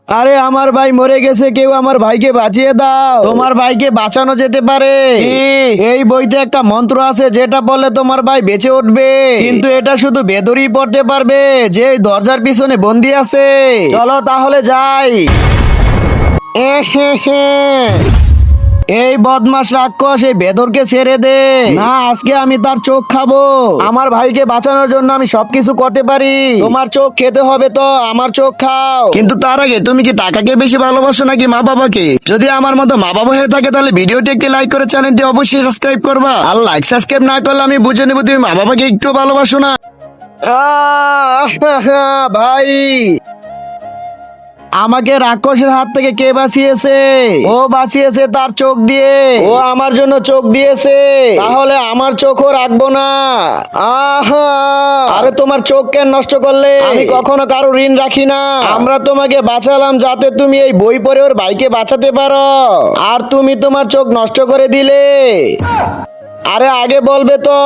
আরে আমার ভাই মরে গেছে, কেউ আমার ভাইকে বাঁচিয়ে দাও, তোমার ভাইকে বাঁচানো যেতে পারে। এই বইতে একটা মন্ত্র আছে যেটা বললে তোমার ভাই বেঁচে উঠবে, কিন্তু এটা শুধু বেদরই পড়তে পারবে যে এই দরজার পিছনে বন্দি আছে। চলো তাহলে যাই। এই বদমাস রাক্ষস এই বেদরকে ছেড়ে দে, না আজকে আমি তার চোখ খাবো। আমার ভাইকে বাঁচানোর জন্য আমি সবকিছু করতে পারি, তোমার চোখ খেতে হবে তো আমার চোখ খাও। কিন্তু তার আগে তুমি কি টাকাকে বেশি ভালোবাসো নাকি মা বাবাকে? যদি আমার মতো মা বাবা হয়ে থাকে তাহলে ভিডিওটি একটি লাইক করে চ্যানেলটি অবশ্যই সাবস্ক্রাইব করবা। আর লাইক সাবস্ক্রাইব না করলে আমি বুঝে নেবো তুমি মা বাবাকে একটু ভালোবাসো না। ভাই, আমাকে রাক্ষসের হাত থেকে কে বাঁচিয়েছে? ও বাঁচিয়েছে তার চোখ দিয়ে, ও আমার জন্য চোখ দিয়েছে, তাহলে আমার চোখও রাখবো না। আহা, আরে তোমার চোখ কেন নষ্ট করলে? আমি কখনো কারো ঋণ রাখি না। আমরা তোমাকে বাঁচালাম যাতে তুমি এই বই পড়ে ওর ভাইকে বাঁচাতে পারো, আর তুমি তোমার চোখ নষ্ট করে দিলে। আরে আগে বলবে তো।